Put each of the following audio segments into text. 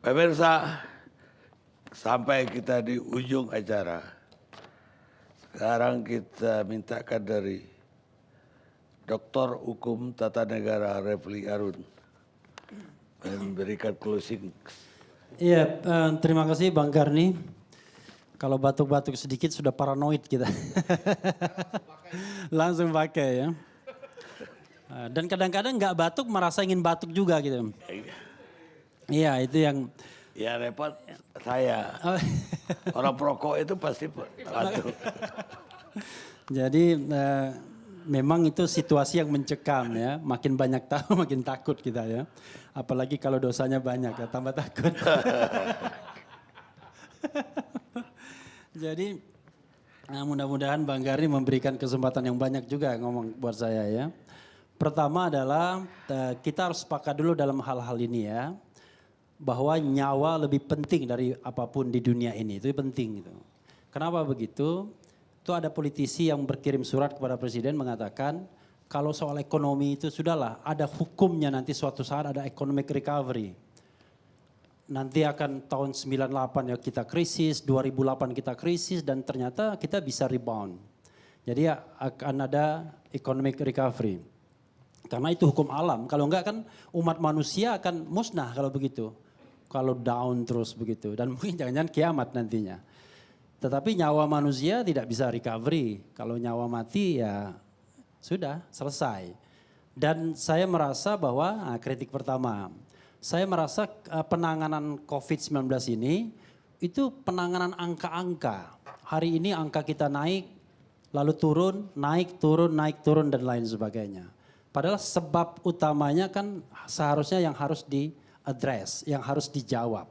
Pemirsa, sampai kita di ujung acara. Sekarang kita mintakan dari Dr. Hukum Tata Negara Refli Harun memberikan closing. Iya, terima kasih Bang Garni. Kalau batuk-batuk sedikit sudah paranoid kita. Langsung pakai ya. Dan kadang-kadang nggak batuk merasa ingin batuk juga gitu. Iya, itu yang... Ya repot saya. Orang perokok itu pasti batuk. Jadi memang itu situasi yang mencekam ya. Makin banyak tahu makin takut kita ya. Apalagi kalau dosanya banyak ya tambah takut. Jadi mudah-mudahan Bang Garni memberikan kesempatan yang banyak juga ngomong buat saya ya. Pertama adalah kita harus sepakat dulu dalam hal-hal ini ya. Bahwa nyawa lebih penting dari apapun di dunia ini, itu penting gitu. Kenapa begitu? Itu ada politisi yang berkirim surat kepada presiden mengatakan kalau soal ekonomi itu sudahlah ada hukumnya nanti suatu saat ada economic recovery. Nanti akan tahun 98 ya kita krisis, 2008 kita krisis dan ternyata kita bisa rebound. Jadi akan ada economic recovery. Karena itu hukum alam, kalau enggak kan umat manusia akan musnah kalau begitu. Kalau down terus begitu dan mungkin jangan-jangan kiamat nantinya. Tetapi nyawa manusia tidak bisa recovery. Kalau nyawa mati ya sudah selesai. Dan saya merasa bahwa kritik pertama, saya merasa penanganan COVID-19 ini itu penanganan angka-angka. Hari ini angka kita naik, lalu turun, naik, turun dan lain sebagainya. Padahal sebab utamanya kan seharusnya yang harus di-address, yang harus dijawab.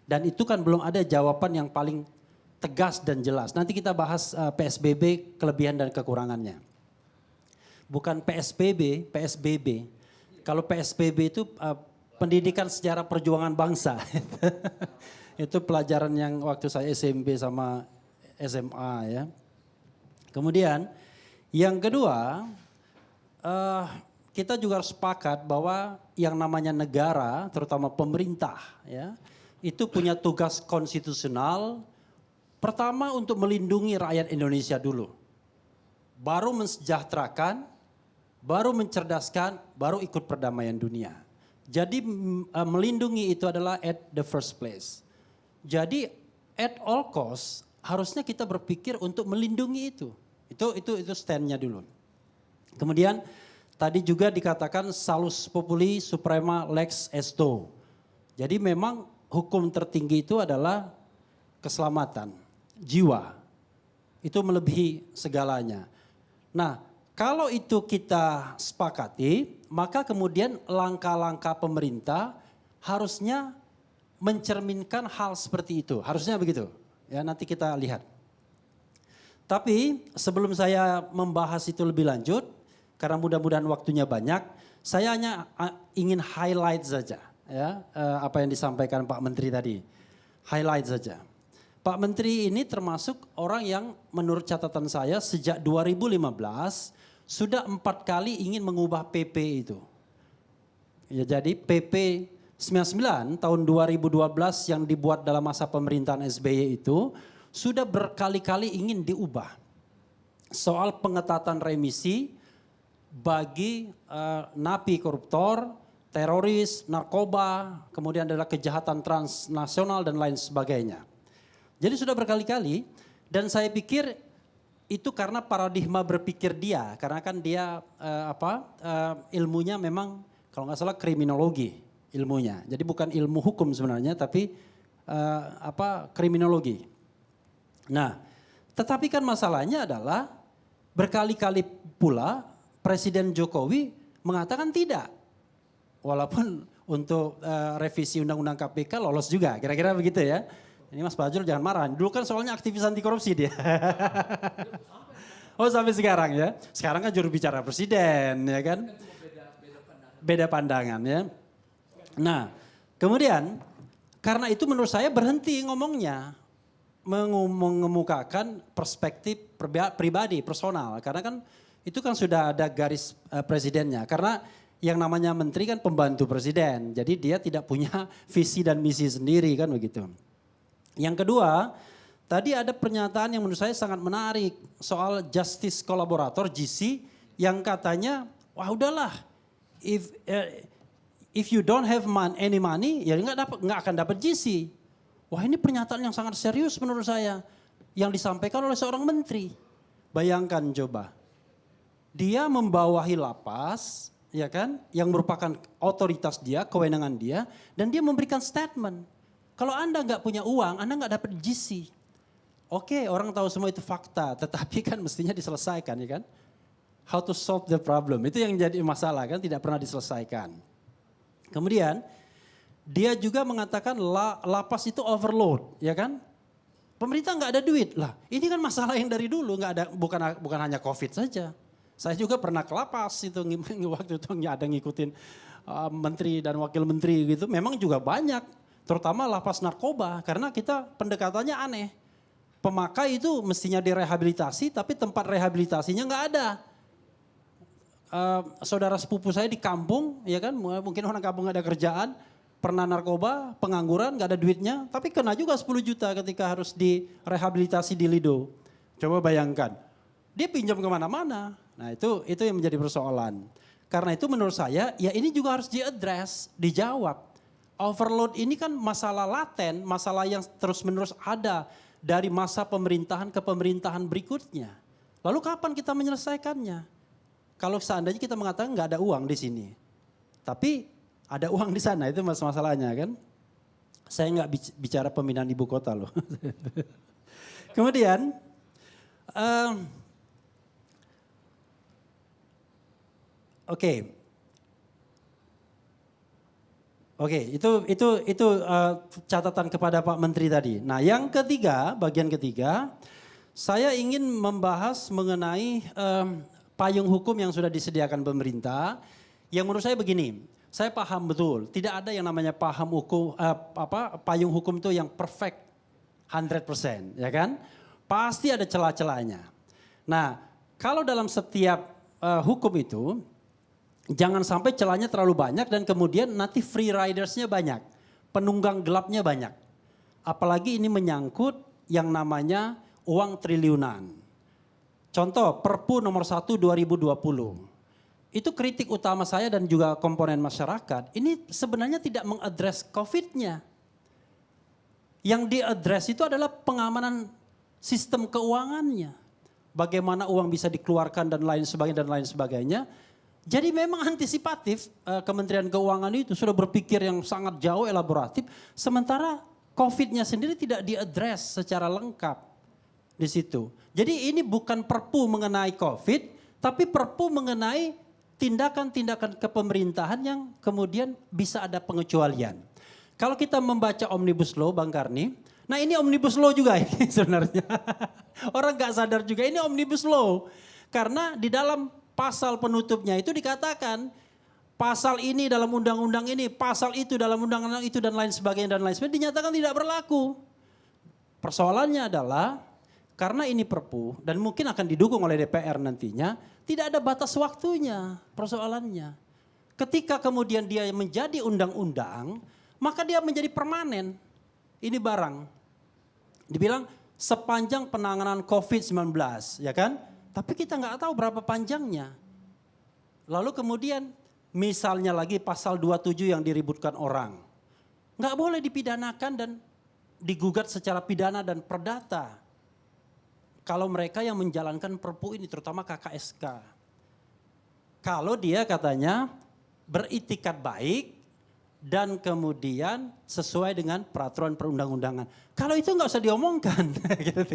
Dan itu kan belum ada jawaban yang paling tegas dan jelas. Nanti kita bahas PSBB, kelebihan dan kekurangannya. Bukan PSBB, PSBB. Kalau PSBB itu pendidikan sejarah perjuangan bangsa. Itu pelajaran yang waktu saya SMP sama SMA ya. Kemudian yang kedua, kita juga harus sepakat bahwa yang namanya negara, terutama pemerintah, ya, itu punya tugas konstitusional. Pertama untuk melindungi rakyat Indonesia dulu, baru mensejahterakan, baru mencerdaskan, baru ikut perdamaian dunia. Jadi melindungi itu adalah at the first place. Jadi at all cost harusnya kita berpikir untuk melindungi itu. Itu stand-nya dulu. Kemudian tadi juga dikatakan salus populi suprema lex esto. Jadi memang hukum tertinggi itu adalah keselamatan jiwa. Itu melebihi segalanya. Nah, kalau itu kita sepakati, maka kemudian langkah-langkah pemerintah harusnya mencerminkan hal seperti itu. Harusnya begitu. Ya, nanti kita lihat. Tapi sebelum saya membahas itu lebih lanjut, karena mudah-mudahan waktunya banyak, saya hanya ingin highlight saja ya apa yang disampaikan Pak Menteri tadi. Highlight saja. Pak Menteri ini termasuk orang yang menurut catatan saya sejak 2015 sudah 4 kali ingin mengubah PP itu. Ya, jadi PP 99 tahun 2012 yang dibuat dalam masa pemerintahan SBY itu sudah berkali-kali ingin diubah. Soal pengetatan remisi bagi napi koruptor, teroris, narkoba, kemudian adalah kejahatan transnasional dan lain sebagainya. Jadi sudah berkali-kali dan saya pikir itu karena paradigma berpikir dia, karena kan dia ilmunya memang kalau nggak salah kriminologi ilmunya. Jadi bukan ilmu hukum sebenarnya tapi kriminologi. Nah, tetapi kan masalahnya adalah berkali-kali pula Presiden Jokowi mengatakan tidak. Walaupun untuk revisi undang-undang KPK lolos juga, kira-kira begitu ya. Ini Mas Fajrul jangan marah, dulu kan soalnya aktivis anti korupsi dia. Oh sampai sekarang ya, sekarang kan juru bicara presiden ya kan. Beda pandangan ya. Nah kemudian karena itu menurut saya berhenti ngomongnya. Mengemukakan perspektif pribadi, personal. Karena kan itu kan sudah ada garis presidennya. Karena yang namanya menteri kan pembantu presiden. Jadi dia tidak punya visi dan misi sendiri kan begitu. Yang kedua, tadi ada pernyataan yang menurut saya sangat menarik soal justice collaborator GC yang katanya, wah udahlah, if you don't have any money, ya nggak akan dapat GC. Wah ini pernyataan yang sangat serius menurut saya yang disampaikan oleh seorang menteri. Bayangkan coba, dia membawahi lapas, ya kan, yang merupakan otoritas dia, kewenangan dia, dan dia memberikan statement. Kalau Anda nggak punya uang, Anda nggak dapat GC. Oke, orang tahu semua itu fakta, tetapi kan mestinya diselesaikan, ya kan? How to solve the problem, itu yang jadi masalah kan, tidak pernah diselesaikan. Kemudian, dia juga mengatakan lapas itu overload, ya kan? Pemerintah nggak ada duit lah. Ini kan masalah yang dari dulu, nggak ada, bukan hanya COVID saja. Saya juga pernah ke lapas itu waktu itu ada ngikutin menteri dan wakil menteri gitu. Memang juga banyak, terutama lapas narkoba, karena kita pendekatannya aneh. Pemakai itu mestinya direhabilitasi, tapi tempat rehabilitasinya nggak ada. Saudara sepupu saya di kampung, ya kan, mungkin orang kampung nggak ada kerjaan, pernah narkoba, pengangguran, nggak ada duitnya, tapi kena juga 10 juta ketika harus direhabilitasi di Lido. Coba bayangkan, dia pinjam kemana-mana. Nah itu yang menjadi persoalan. Karena itu menurut saya, ya ini juga harus diadres, dijawab. Overload ini kan masalah laten, masalah yang terus-menerus ada dari masa pemerintahan ke pemerintahan berikutnya. Lalu kapan kita menyelesaikannya? Kalau seandainya kita mengatakan nggak ada uang di sini, tapi ada uang di sana, itu masalahnya kan. Saya nggak bicara pemindahan ibu kota loh. Kemudian, Oke, itu catatan kepada Pak Menteri tadi. Nah, yang ketiga, bagian ketiga, saya ingin membahas mengenai payung hukum yang sudah disediakan pemerintah. Yang menurut saya begini, saya paham betul, tidak ada yang namanya payung hukum itu yang perfect 100%, ya kan? Pasti ada celah-celahnya. Nah, kalau dalam setiap hukum itu, jangan sampai celahnya terlalu banyak dan kemudian nanti free ridersnya banyak, penunggang gelapnya banyak. Apalagi ini menyangkut yang namanya uang triliunan. Contoh Perpu nomor 1 2020. Itu kritik utama saya dan juga komponen masyarakat. Ini sebenarnya tidak mengadres COVID-nya. Yang diadres itu adalah pengamanan sistem keuangannya. Bagaimana uang bisa dikeluarkan dan lain sebagainya. Jadi memang antisipatif Kementerian Keuangan itu sudah berpikir yang sangat jauh elaboratif. Sementara COVID-nya sendiri tidak diadres secara lengkap di situ. Jadi ini bukan perpu mengenai COVID, tapi perpu mengenai tindakan-tindakan kepemerintahan yang kemudian bisa ada pengecualian. Kalau kita membaca Omnibus Law, Bang Karni, nah ini Omnibus Law juga ini sebenarnya. Orang gak sadar juga ini Omnibus Law. Karena di dalam pasal penutupnya itu dikatakan pasal ini dalam undang-undang ini, pasal itu dalam undang-undang itu dan lain sebagainya dinyatakan tidak berlaku. Persoalannya adalah karena ini perpu dan mungkin akan didukung oleh DPR nantinya, tidak ada batas waktunya persoalannya. Ketika kemudian dia menjadi undang-undang, maka dia menjadi permanen. Ini barang. Dibilang sepanjang penanganan COVID-19, ya kan? Tapi kita nggak tahu berapa panjangnya. Lalu kemudian misalnya lagi pasal 27 yang diributkan orang. Nggak boleh dipidanakan dan digugat secara pidana dan perdata. Kalau mereka yang menjalankan perpu ini, terutama KKSK. Kalau dia katanya beritikat baik dan kemudian sesuai dengan peraturan perundang-undangan. Kalau itu nggak usah diomongkan,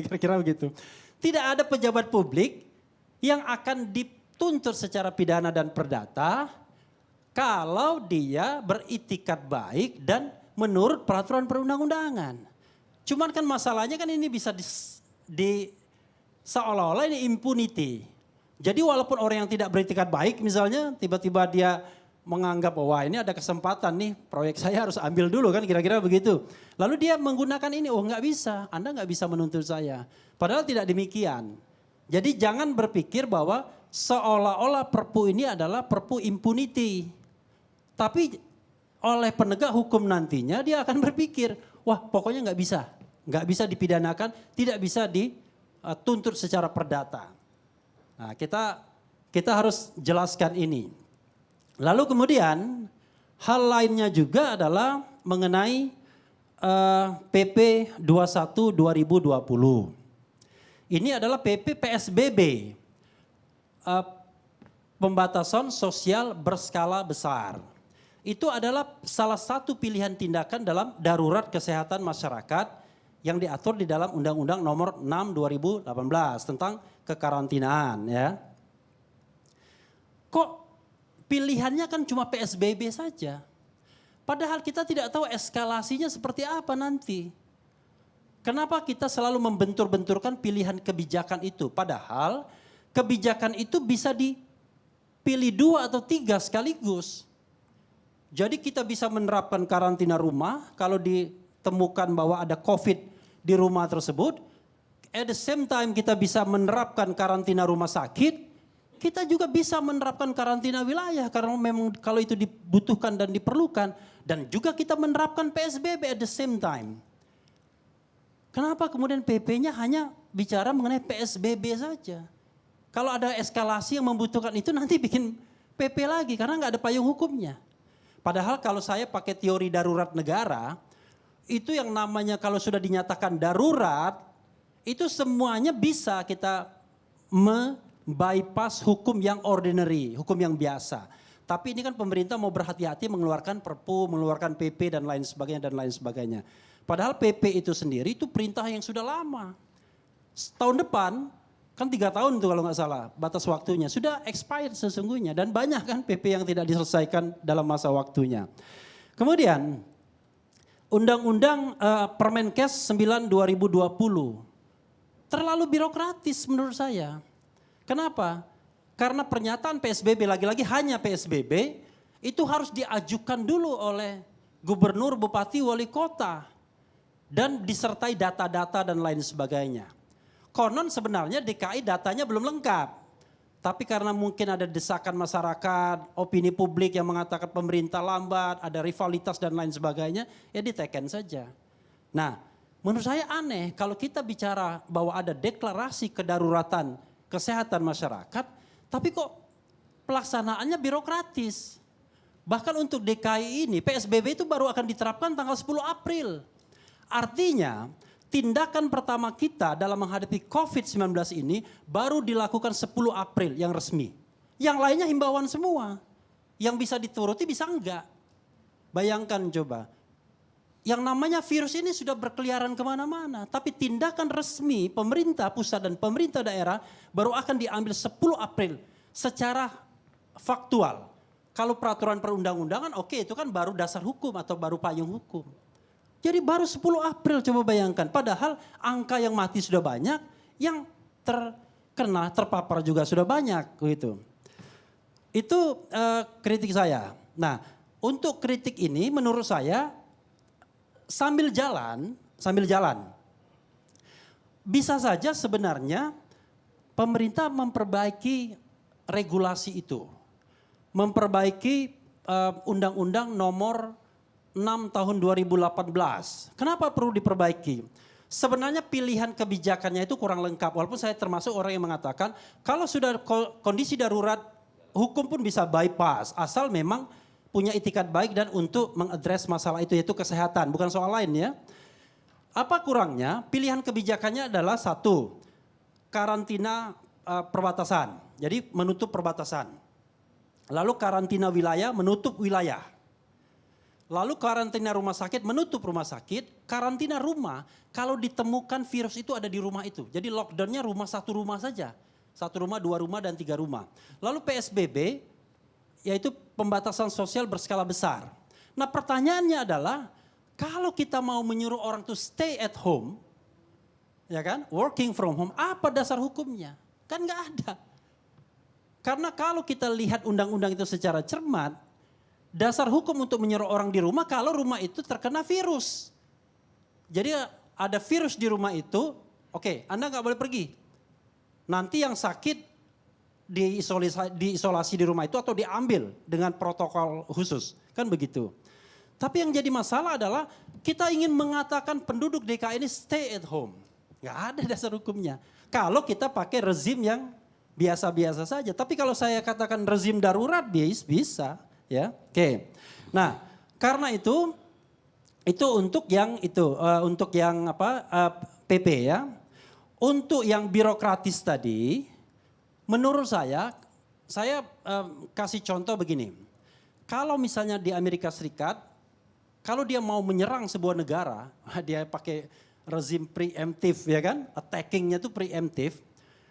kira-kira begitu. Tidak ada pejabat publik yang akan dituntut secara pidana dan perdata kalau dia beritikat baik dan menurut peraturan perundang-undangan. Cuman kan masalahnya kan ini bisa seolah-olah ini impunity. Jadi walaupun orang yang tidak beritikat baik misalnya tiba-tiba dia menganggap wah ini ada kesempatan nih proyek saya harus ambil dulu kan kira-kira begitu. Lalu dia menggunakan ini, oh nggak bisa, Anda nggak bisa menuntut saya. Padahal tidak demikian. Jadi jangan berpikir bahwa seolah-olah perpu ini adalah perpu impunity. Tapi oleh penegak hukum nantinya dia akan berpikir, wah pokoknya nggak bisa dipidanakan, tidak bisa dituntut secara perdata. Nah, kita harus jelaskan ini. Lalu kemudian hal lainnya juga adalah mengenai PP 21 2020. Ini adalah PP PSBB. Pembatasan sosial berskala besar. Itu adalah salah satu pilihan tindakan dalam darurat kesehatan masyarakat yang diatur di dalam Undang-Undang Nomor 6 2018 tentang kekarantinaan, ya. Kok pilihannya kan cuma PSBB saja? Padahal kita tidak tahu eskalasinya seperti apa nanti. Kenapa kita selalu membentur-benturkan pilihan kebijakan itu? Padahal kebijakan itu bisa dipilih 2 atau 3 sekaligus. Jadi kita bisa menerapkan karantina rumah kalau ditemukan bahwa ada COVID di rumah tersebut. At the same time kita bisa menerapkan karantina rumah sakit. Kita juga bisa menerapkan karantina wilayah karena memang kalau itu dibutuhkan dan diperlukan. Dan juga kita menerapkan PSBB at the same time. Kenapa kemudian PP-nya hanya bicara mengenai PSBB saja? Kalau ada eskalasi yang membutuhkan itu nanti bikin PP lagi karena nggak ada payung hukumnya. Padahal kalau saya pakai teori darurat negara, itu yang namanya kalau sudah dinyatakan darurat, itu semuanya bisa kita bypass hukum yang ordinary, hukum yang biasa. Tapi ini kan pemerintah mau berhati-hati mengeluarkan Perpu, mengeluarkan PP dan lain sebagainya. Padahal PP itu sendiri itu perintah yang sudah lama. Tahun depan, kan 3 tahun itu kalau nggak salah batas waktunya. Sudah expired sesungguhnya dan banyak kan PP yang tidak diselesaikan dalam masa waktunya. Kemudian Undang-Undang Permenkes 9 2020 terlalu birokratis menurut saya. Kenapa? Karena pernyataan PSBB, lagi-lagi hanya PSBB, itu harus diajukan dulu oleh gubernur, bupati, wali kota. Dan disertai data-data dan lain sebagainya. Konon sebenarnya DKI datanya belum lengkap. Tapi karena mungkin ada desakan masyarakat, opini publik yang mengatakan pemerintah lambat, ada rivalitas dan lain sebagainya, ya diteken saja. Nah, menurut saya aneh kalau kita bicara bahwa ada deklarasi kedaruratan kesehatan masyarakat, tapi kok pelaksanaannya birokratis. Bahkan untuk DKI ini PSBB itu baru akan diterapkan tanggal 10 April. Artinya tindakan pertama kita dalam menghadapi COVID-19 ini baru dilakukan 10 April yang resmi. Yang lainnya himbauan semua. Yang bisa dituruti bisa enggak. Bayangkan coba. Yang namanya virus ini sudah berkeliaran kemana-mana. Tapi tindakan resmi pemerintah pusat dan pemerintah daerah baru akan diambil 10 April secara faktual. Kalau peraturan perundang-undangan oke, itu kan baru dasar hukum atau baru payung hukum. Jadi baru 10 April coba bayangkan. Padahal angka yang mati sudah banyak, yang terpapar juga sudah banyak. Gitu. Itu kritik saya. Nah untuk kritik ini menurut saya sambil jalan, bisa saja sebenarnya pemerintah memperbaiki regulasi itu. Memperbaiki Undang-Undang Nomor 6 Tahun 2018. Kenapa perlu diperbaiki? Sebenarnya pilihan kebijakannya itu kurang lengkap. Walaupun saya termasuk orang yang mengatakan kalau sudah kondisi darurat hukum pun bisa bypass. Asal memang punya itikat baik dan untuk mengadres masalah itu yaitu kesehatan. Bukan soal lain ya. Apa kurangnya? Pilihan kebijakannya adalah 1. Karantina perbatasan. Jadi menutup perbatasan. Lalu karantina wilayah menutup wilayah. Lalu karantina rumah sakit menutup rumah sakit. Karantina rumah kalau ditemukan virus itu ada di rumah itu. Jadi lockdownnya satu rumah saja. 1 rumah, 2 rumah dan 3 rumah. Lalu PSBB yaitu pembatasan sosial berskala besar. Nah pertanyaannya adalah kalau kita mau menyuruh orang to stay at home, ya kan, working from home, apa dasar hukumnya? Kan nggak ada. Karena kalau kita lihat undang-undang itu secara cermat, dasar hukum untuk menyuruh orang di rumah kalau rumah itu terkena virus. Jadi ada virus di rumah itu, oke, Anda nggak boleh pergi. Nanti yang sakit diisolasi di rumah itu atau diambil dengan protokol khusus. Kan begitu. Tapi yang jadi masalah adalah kita ingin mengatakan penduduk DKI ini stay at home. Nggak ada dasar hukumnya. Kalau kita pakai rezim yang biasa-biasa saja. Tapi kalau saya katakan rezim darurat bisa. Ya, oke. Nah, karena itu untuk yang PP ya. Untuk yang birokratis tadi, menurut saya kasih contoh begini. Kalau misalnya di Amerika Serikat, kalau dia mau menyerang sebuah negara, dia pakai rezim preemptif ya kan, attackingnya itu preemptif,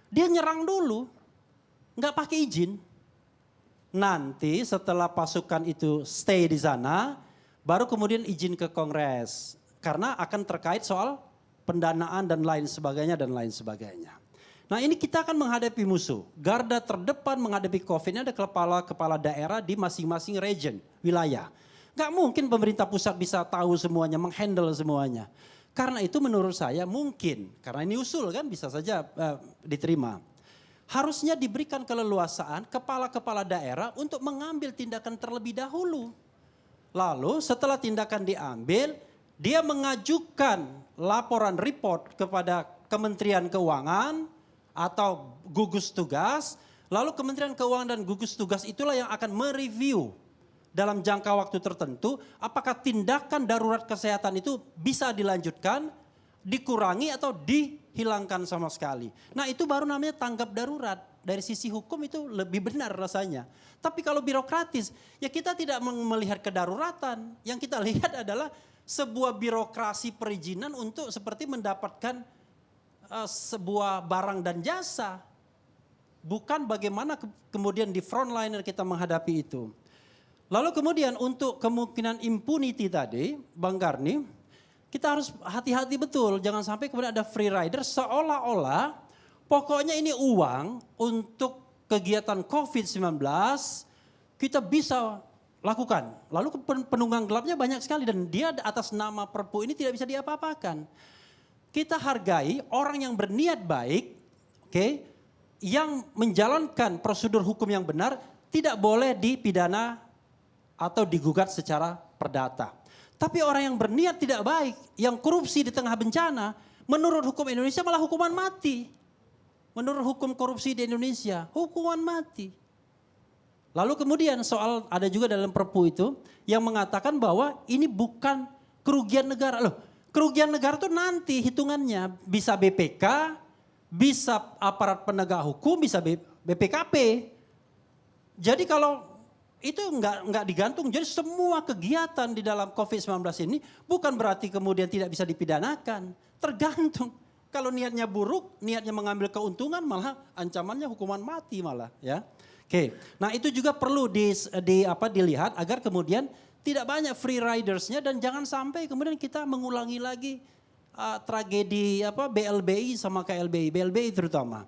dia nyerang dulu, nggak pakai izin. Nanti setelah pasukan itu stay di sana, baru kemudian izin ke Kongres. Karena akan terkait soal pendanaan dan lain sebagainya. Nah ini kita akan menghadapi musuh. Garda terdepan menghadapi COVID ini ada kepala daerah di masing-masing region, wilayah. Gak mungkin pemerintah pusat bisa tahu semuanya, menghandle semuanya. Karena itu menurut saya mungkin, karena ini usul kan bisa saja diterima. Harusnya diberikan keleluasaan kepala-kepala daerah untuk mengambil tindakan terlebih dahulu. Lalu setelah tindakan diambil, dia mengajukan laporan report kepada Kementerian Keuangan atau gugus tugas. Lalu Kementerian Keuangan dan gugus tugas itulah yang akan mereview dalam jangka waktu tertentu apakah tindakan darurat kesehatan itu bisa dilanjutkan, dikurangi atau dihilangkan sama sekali. Nah itu baru namanya tanggap darurat. Dari sisi hukum itu lebih benar rasanya. Tapi kalau birokratis, ya kita tidak melihat kedaruratan. Yang kita lihat adalah sebuah birokrasi perizinan untuk seperti mendapatkan sebuah barang dan jasa. Bukan bagaimana kemudian di frontliner kita menghadapi itu. Lalu kemudian untuk kemungkinan impunity tadi, Bang Karni, kita harus hati-hati betul. Jangan sampai kemudian ada free rider seolah-olah pokoknya ini uang untuk kegiatan COVID-19 kita bisa lakukan. Lalu penunggang gelapnya banyak sekali dan dia atas nama Perpu ini tidak bisa diapa-apakan. Kita hargai orang yang berniat baik, yang menjalankan prosedur hukum yang benar tidak boleh dipidana atau digugat secara perdata. Tapi orang yang berniat tidak baik, yang korupsi di tengah bencana, menurut hukum Indonesia malah hukuman mati. Menurut hukum korupsi di Indonesia, hukuman mati. Lalu kemudian soal ada juga dalam Perpu itu yang mengatakan bahwa ini bukan kerugian negara. Loh, kerugian negara itu nanti hitungannya bisa BPK, bisa aparat penegak hukum, bisa BPKP. Jadi kalau itu enggak digantung, jadi semua kegiatan di dalam COVID-19 ini bukan berarti kemudian tidak bisa dipidanakan. Tergantung. Kalau niatnya buruk, niatnya mengambil keuntungan malah ancamannya hukuman mati malah ya. Oke, nah itu juga perlu dilihat agar kemudian tidak banyak free ridersnya dan jangan sampai kemudian kita mengulangi lagi tragedi BLBI sama KLBI, BLBI terutama.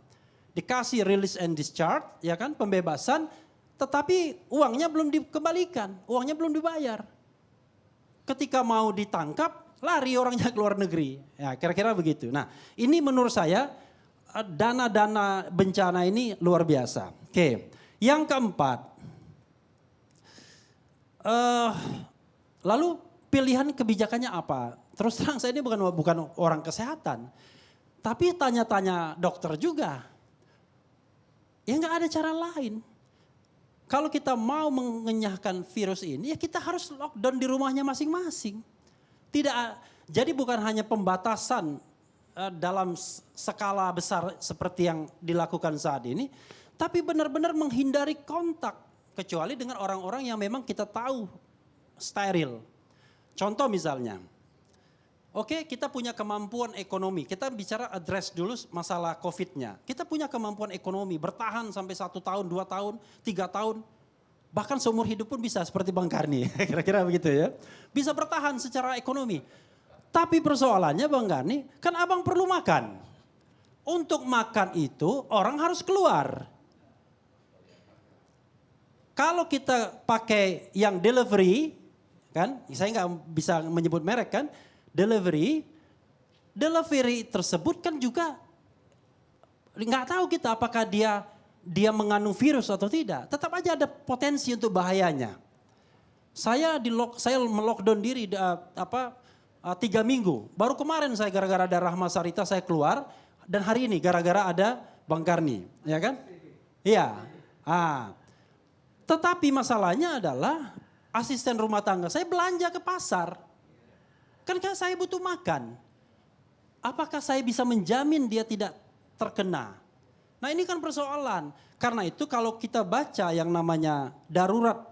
Dikasih release and discharge, ya kan, pembebasan, tetapi uangnya belum dikembalikan, uangnya belum dibayar. Ketika mau ditangkap, lari orangnya ke luar negeri. Ya, kira-kira begitu. Nah, ini menurut saya dana-dana bencana ini luar biasa. Oke, yang keempat, lalu pilihan kebijakannya apa? Terus terang saya ini bukan orang kesehatan, tapi tanya-tanya dokter juga. Ya nggak ada cara lain. Kalau kita mau mengenyahkan virus ini, ya kita harus lockdown di rumahnya masing-masing. Jadi bukan hanya pembatasan dalam skala besar seperti yang dilakukan saat ini, tapi benar-benar menghindari kontak kecuali dengan orang-orang yang memang kita tahu steril. Contoh misalnya, kita punya kemampuan ekonomi, kita bicara address dulu masalah COVID-nya. Kita punya kemampuan ekonomi bertahan sampai 1 tahun, 2 tahun, 3 tahun. Bahkan seumur hidup pun bisa seperti Bang Karni, kira-kira begitu ya. Bisa bertahan secara ekonomi. Tapi persoalannya Bang Karni, kan abang perlu makan. Untuk makan itu orang harus keluar. Kalau kita pakai yang delivery, kan, saya nggak bisa menyebut merek kan, delivery tersebut kan juga nggak tahu kita apakah dia dia mengandung virus atau tidak, tetap aja ada potensi untuk bahayanya. Saya melockdown diri 3 minggu. Baru kemarin saya gara-gara ada Rahma Sarita saya keluar, dan hari ini gara-gara ada Bang Karni, ya kan? Iya. Tetapi masalahnya adalah asisten rumah tangga saya belanja ke pasar. Kan saya butuh makan. Apakah saya bisa menjamin dia tidak terkena? Nah ini kan persoalan. Karena itu kalau kita baca yang namanya darurat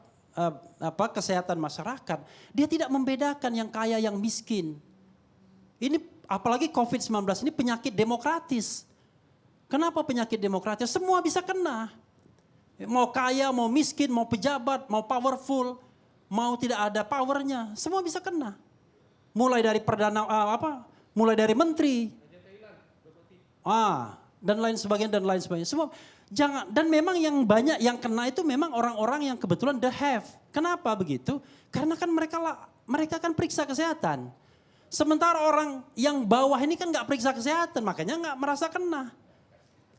kesehatan masyarakat, dia tidak membedakan yang kaya yang miskin. Ini apalagi COVID-19 ini penyakit demokratis. Kenapa penyakit demokratis? Semua bisa kena. Mau kaya, mau miskin, mau pejabat, mau powerful, mau tidak ada powernya, semua bisa kena. Mulai dari mulai dari menteri, dan lain sebagainya, semua. Dan memang yang banyak yang kena itu memang orang-orang yang kebetulan the have. Kenapa begitu? Karena kan mereka kan periksa kesehatan. Sementara orang yang bawah ini kan nggak periksa kesehatan, makanya nggak merasa kena,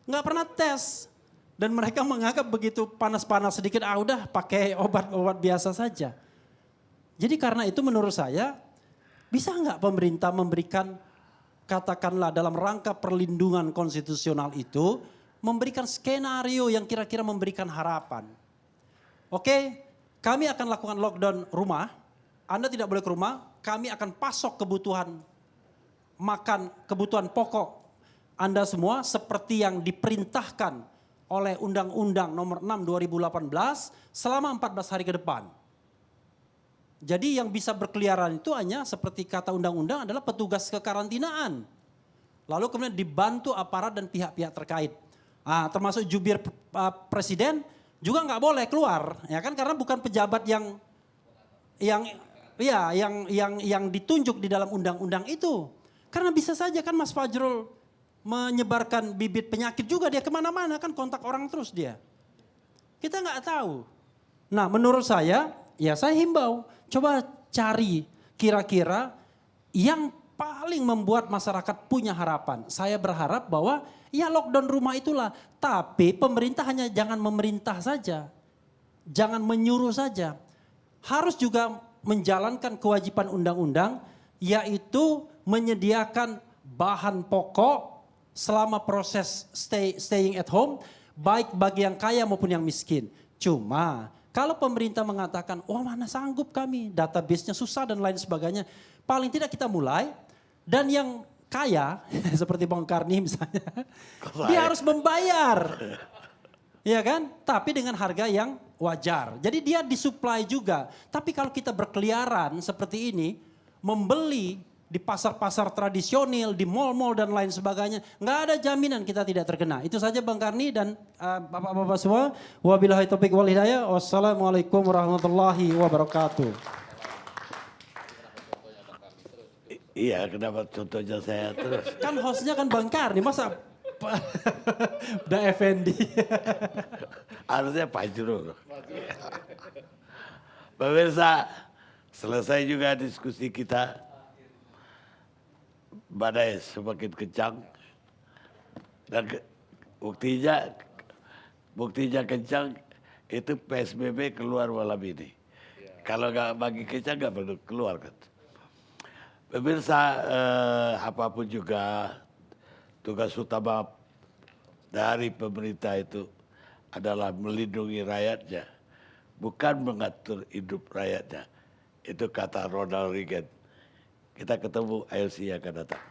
nggak pernah tes. Dan mereka menganggap begitu panas-panas sedikit, udah pakai obat-obat biasa saja. Jadi karena itu menurut saya, bisa nggak pemerintah memberikan, katakanlah dalam rangka perlindungan konstitusional itu, memberikan skenario yang kira-kira memberikan harapan. Oke, kami akan lakukan lockdown rumah, Anda tidak boleh ke rumah, kami akan pasok kebutuhan makan, kebutuhan pokok Anda semua seperti yang diperintahkan oleh Undang-Undang Nomor 6 2018 selama 14 hari ke depan. Jadi yang bisa berkeliaran itu hanya seperti kata undang-undang adalah petugas kekarantinaan. Lalu kemudian dibantu aparat dan pihak-pihak terkait. Termasuk jubir presiden juga nggak boleh keluar, ya kan, karena bukan pejabat yang ditunjuk di dalam undang-undang itu. Karena bisa saja kan Mas Fajrul menyebarkan bibit penyakit juga, dia kemana-mana kan kontak orang terus dia. Kita nggak tahu. Nah menurut saya, ya saya himbau, coba cari kira-kira yang paling membuat masyarakat punya harapan. Saya berharap bahwa ya lockdown rumah itulah, tapi pemerintah hanya jangan memerintah saja, jangan menyuruh saja. Harus juga menjalankan kewajiban undang-undang, yaitu menyediakan bahan pokok selama proses staying at home, baik bagi yang kaya maupun yang miskin. Cuma kalau pemerintah mengatakan, mana sanggup kami, database-nya susah dan lain sebagainya. Paling tidak kita mulai, dan yang kaya, seperti Bang Karni misalnya, dia harus membayar. Iya kan? Tapi dengan harga yang wajar. Jadi dia disuplai juga. Tapi kalau kita berkeliaran seperti ini, membeli di pasar-pasar tradisional, di mal-mal dan lain sebagainya, nggak ada jaminan kita tidak terkena. Itu saja Bang Karni dan bapak-bapak semua. Wabillahi taufiq wal hidayah. Wassalamualaikum warahmatullahi wabarakatuh. Iya, kenapa contohnya saya terus? Kan hostnya kan Bang Karni, masa udah Effendi. Harusnya Pak Jurul. Pemirsa, selesai juga diskusi kita. Badai semakin kencang dan buktinya kencang itu PSBB keluar malam ini. Kalau nggak bagi kencang nggak perlu keluar kan. Pemirsa, apapun juga tugas utama dari pemerintah itu adalah melindungi rakyatnya, bukan mengatur hidup rakyatnya. Itu kata Ronald Reagan. Kita ketemu ILC yang akan datang.